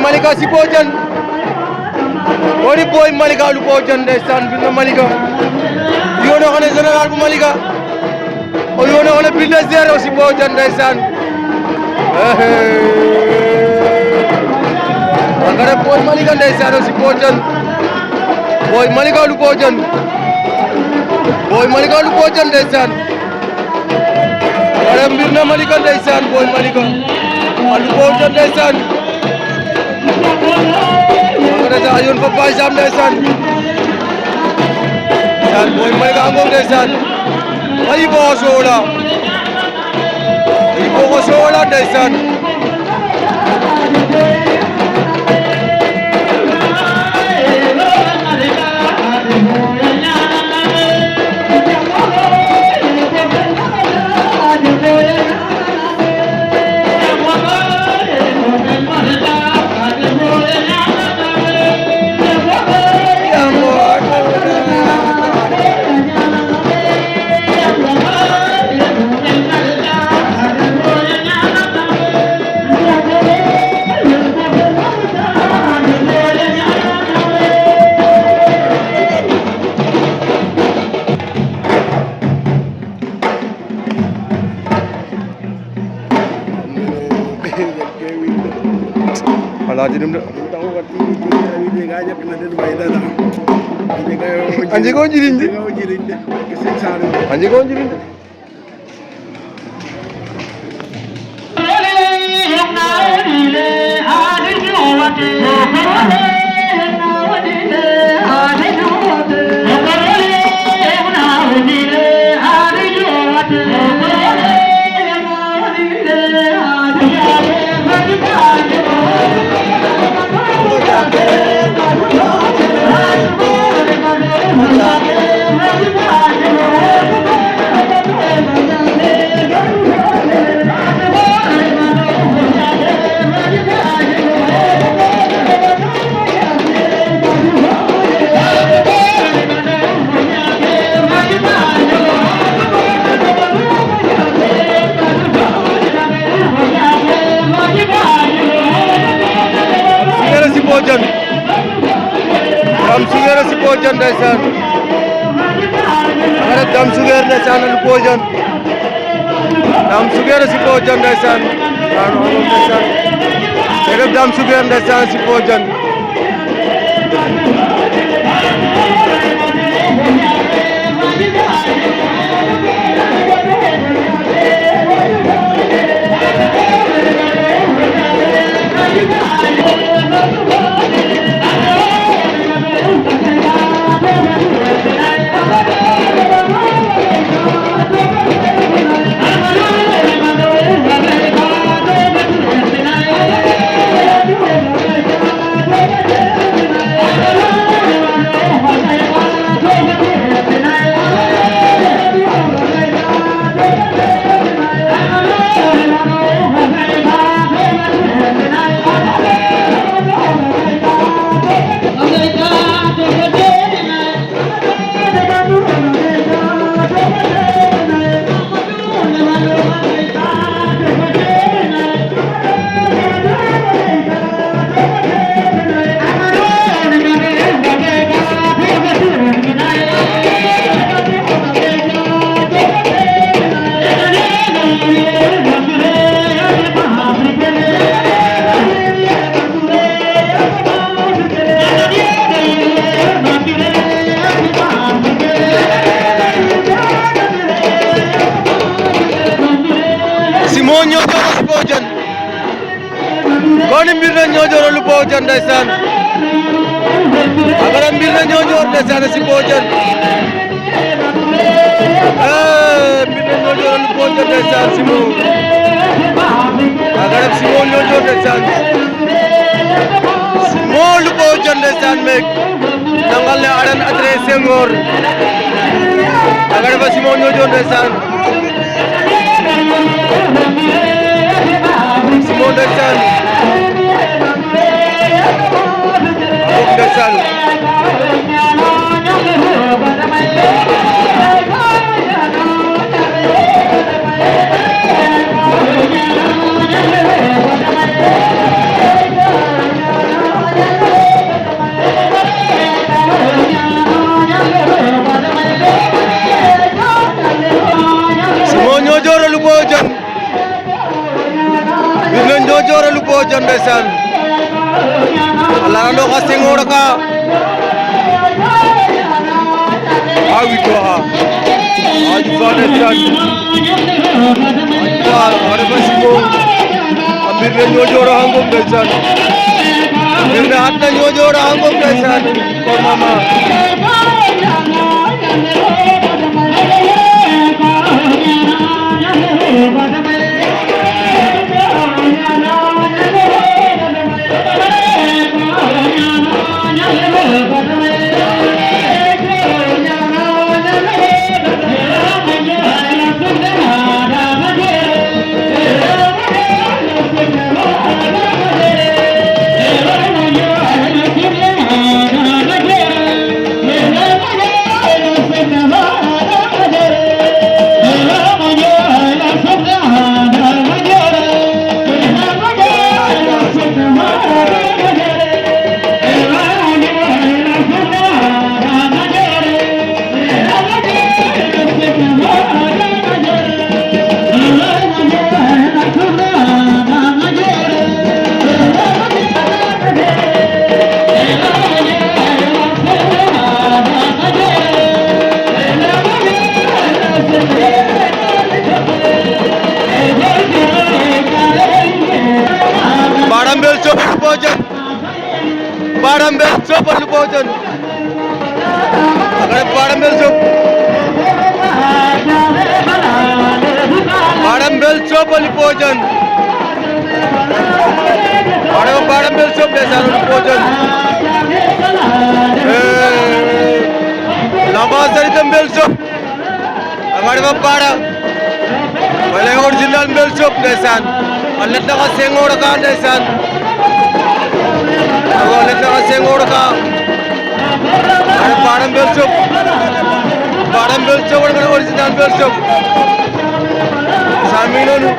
Malika si Bojan Odi boy Malika lu Bojan ndeysaan bi nga Malika yono xone général bu Malika o yono xone binde zéro si Bojan ndeysaan agara boy Malika ndeysaan si Bojan boy Malika lu Bojan ndeysaan agara mbir na Malika ndeysaan boy Malika lu Bojan ndeysaan agara ayon fa pajam ndeysaan saan boy Malika ngom ndeysaan ay bo sola ndeysaan Anjing kau jirin deh. Anjing kau jirin deh. Bojan ndeysaan agara dam suger ndeysaan lu Bojan dam suger si Bojan ndeysaan ano ndeysaan agara dam suger ndeysaan si Bojan Koni mbir na ñoojoro lu Bojan ndeysaan agara mbir na ñoojor ndeysaan si Bojan mbir na ñoojoro lu Bojan ndeysaan si mo agara si mo ñoojor ndeysaan si mo lu Bojan ndeysaan mek nangal le aran adresse ngor agara ba si mo ñoojor ndeysaan si mo ndeysaan ndeysaan ndeysaan ala no ka Senghor ka a victoire a victoire ndeysaan wara basiko ambir ne ñojoor hangum ndeysaan ambir ne hat na ñojoor hangum ndeysaan ko mama Badambel Chop lu Bojan agar Badambel Chop lu Bojan Badambel Chop desa lu Bojan lama dari Badambel Chop agar Bada wala original Bel Chop desan alat na ka Senghor ka desan alat na ka Senghor ka ay Badambel Chop wala original Bel Chop sami nonu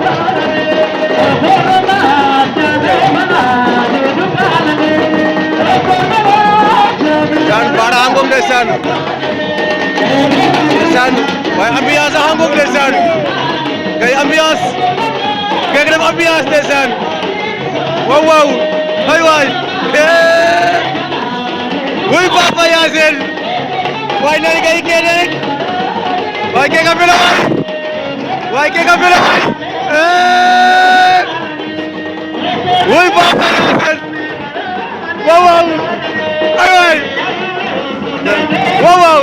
dan Bada hangum desan way ambiance hangum desan kay ambiance kay grab ambiance desan wow hay way wuy Papa Yacine way nay kay kene way ke ka pela way wuy Papa Yacine wow hay way wow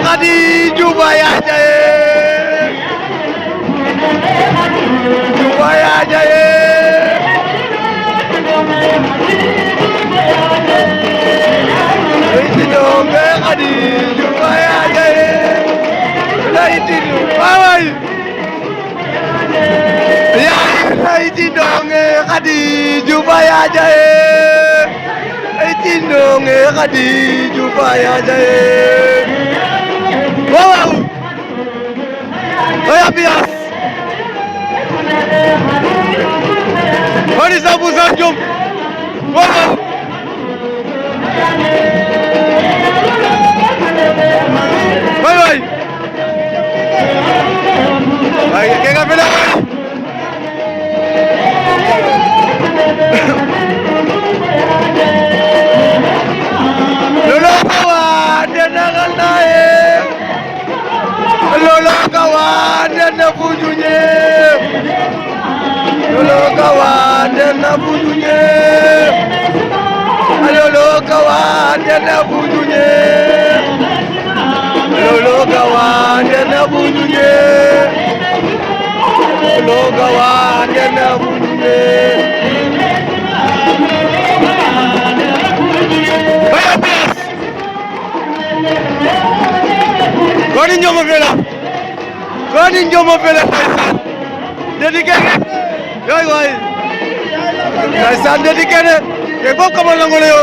Khady Diouf ya jaye Idinonge Khady Diouf ya jaye la idinonge away ya idinonge Khady Diouf ya jaye idinonge Khady Diouf ya jaye wow ay ambiance Wani Sabu Sanjum wow bye ay kega pela lolo kawan dana gandae lolo kawan dana bujunye lolo kawan dana bujunye lolo kawan dana bujunye lolo kawan dana bujunye lolo kawan dana bujunye Koni njomo fela dedikene yoy way ndeysaan dedikene ke bopp kamal nangolo yo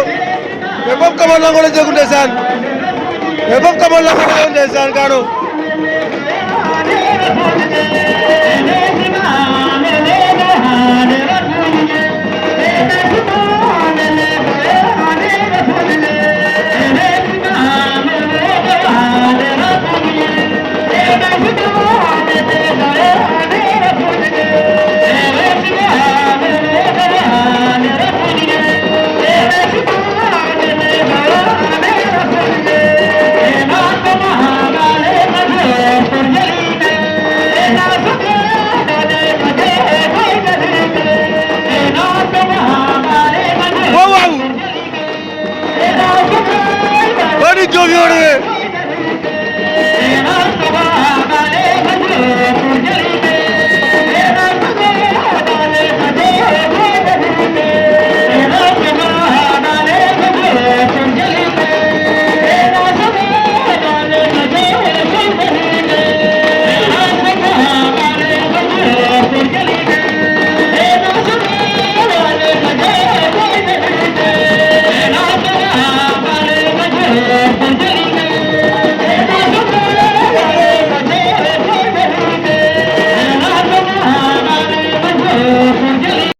ke bopp kamal nangolo jogu ndeysaan ke bopp kamal nangolo yo ndeysaan kano Diop yoonu